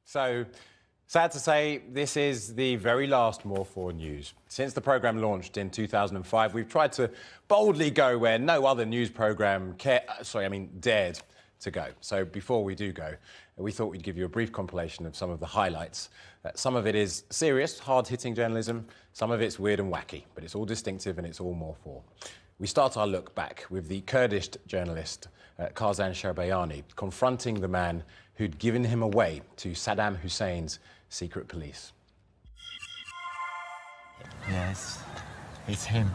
So, sad to say, this is the very last More 4 news. Since the programme launched in 2005, we've tried to boldly go where no other news programme dared to go. So before we do go, we thought we'd give you a brief compilation of some of the highlights. Some of it is serious, hard-hitting journalism, some of it's weird and wacky, but it's all distinctive and it's all More 4. We start our look back with the Kurdish journalist Kazan Sherbayani confronting the man who'd given him away to Saddam Hussein's secret police. Yes, it's him.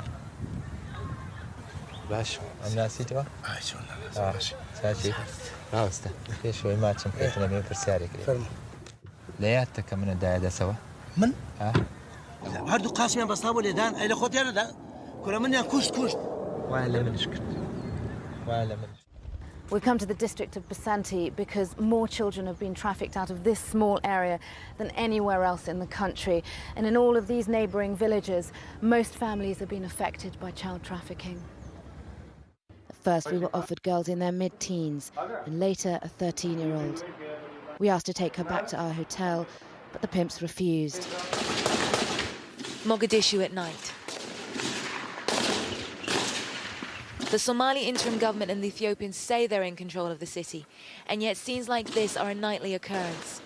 باش I'm ناسيته؟ باش والله باش ساشي راسته في شوي ما كم كنتنا من فرساري كده فرم لياتك من الداية سوا من؟ ها؟ هردو قاسم بصابو لدان إلى خد يلا دا كل من كشت ولا من شكت ولا من. We come to the district of Basanti because more children have been trafficked out of this small area than anywhere else in the country. And in all of these neighbouring villages, most families have been affected by child trafficking. At first, we were offered girls in their mid-teens and later a 13-year-old. We asked to take her back to our hotel, but the pimps refused. Mogadishu at night. The Somali interim government and the Ethiopians say they're in control of the city, and yet scenes like this are a nightly occurrence.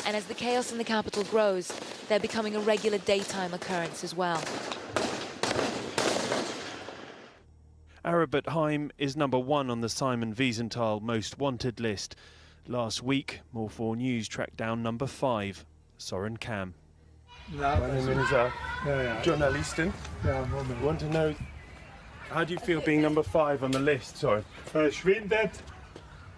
And as the chaos in the capital grows, they're becoming a regular daytime occurrence as well. Arabat Haim is #1 on the Simon Wiesenthal Most Wanted list. Last week, More 4 News tracked down #5, Soren Kam. My name is journalistin. Want to know, how do you feel being #5 on the list? Sorry. Verschwindet.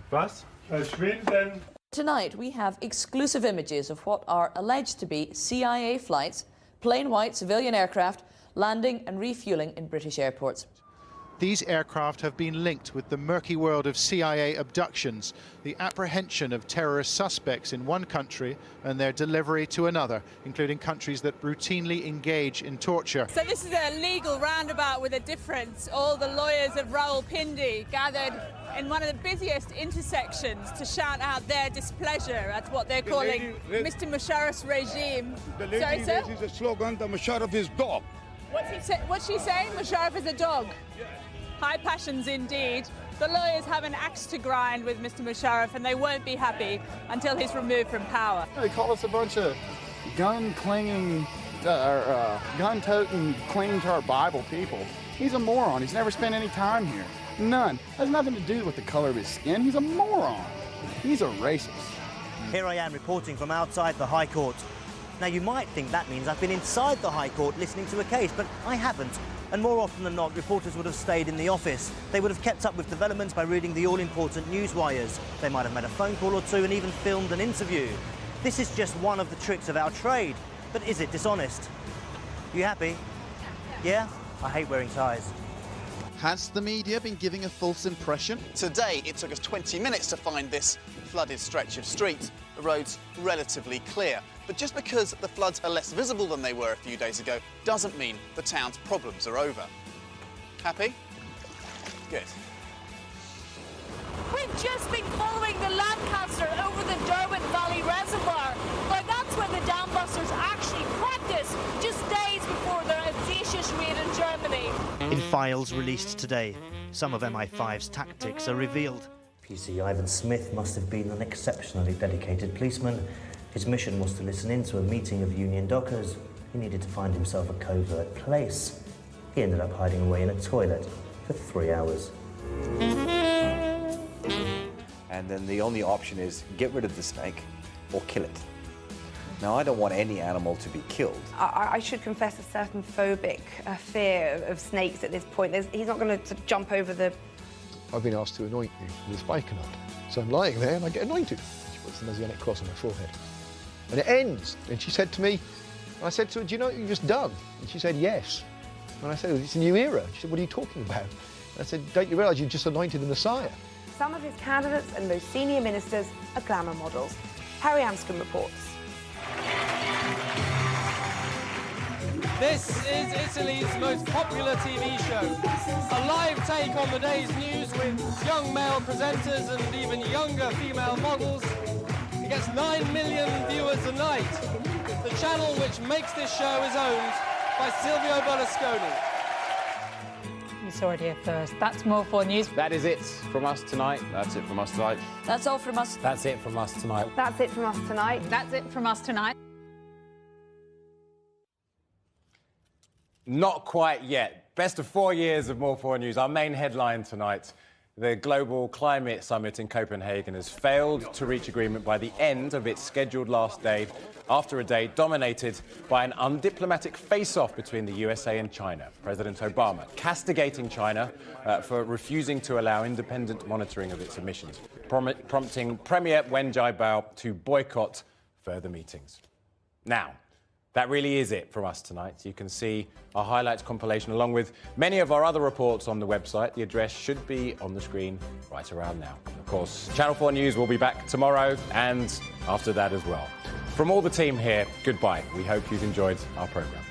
Was? Verschwinden. Tonight we have exclusive images of what are alleged to be CIA flights, plain white civilian aircraft landing and refueling in British airports. These aircraft have been linked with the murky world of CIA abductions, the apprehension of terrorist suspects in one country and their delivery to another, including countries that routinely engage in torture. So this is a legal roundabout with a difference. All the lawyers of Rawalpindi gathered in one of the busiest intersections to shout out their displeasure at what they're calling Mr. Musharraf's regime. The lady raises a slogan that Musharraf is dog. What's she saying? Musharraf is a dog. High passions indeed. The lawyers have an axe to grind with Mr. Musharraf and they won't be happy until he's removed from power. They call us a bunch of gun-clinging, gun-toting, clinging to our Bible people. He's a moron. He's never spent any time here. None. Has nothing to do with the color of his skin. He's a moron. He's a racist. Here I am reporting from outside the High Court. Now, you might think that means I've been inside the High Court listening to a case, but I haven't. And more often than not, reporters would have stayed in the office. They would have kept up with developments by reading the all-important news wires. They might have made a phone call or two and even filmed an interview. This is just one of the tricks of our trade. But is it dishonest? You happy? Yeah? I hate wearing ties. Has the media been giving a false impression? Today, it took us 20 minutes to find this flooded stretch of street. The road's relatively clear. But just because the floods are less visible than they were a few days ago doesn't mean the town's problems are over. Happy? Good. We've just been following the Lancaster over the Derwent Valley Reservoir. Now that's where the dam busters actually practice just days before their audacious raid in Germany. In files released today, some of MI5's tactics are revealed. PC Ivan Smith must have been an exceptionally dedicated policeman. His mission was to listen in to a meeting of union dockers. He needed to find himself a covert place. He ended up hiding away in a toilet for 3 hours. And then the only option is get rid of the snake or kill it. Now, I don't want any animal to be killed. I should confess a certain phobic fear of snakes at this point. He's not going to sort of jump over the... I've been asked to anoint you with this bicanoid. So I'm lying there and I get anointed. She puts the Messianic cross on my forehead. And it ends. And she said to me, I said to her, do you know what you've just done? And she said, yes. And I said, well, it's a new era. She said, what are you talking about? And I said, don't you realise you've just anointed the Messiah? Some of his candidates and most senior ministers are glamour models. Harry Amscombe reports. This is Italy's most popular TV show. A live take on the day's news with young male presenters and even younger female models. gets 9 million viewers a night. The channel which makes this show is owned by Silvio Berlusconi. You saw it here first. That's more for news. That is it from us tonight. That's it from us tonight. That's all from us. That's it from us tonight. That's it from us tonight. That's it from us tonight. Not quite yet. Best of 4 years of More 4 News. Our main headline tonight. The Global Climate Summit in Copenhagen has failed to reach agreement by the end of its scheduled last day, after a day dominated by an undiplomatic face-off between the USA and China. President Obama castigating China for refusing to allow independent monitoring of its emissions, prompting Premier Wen Jiabao to boycott further meetings. Now, that really is it from us tonight. You can see our highlights compilation along with many of our other reports on the website. The address should be on the screen right around now. Of course, Channel 4 News will be back tomorrow and after that as well. From all the team here, goodbye. We hope you've enjoyed our programme.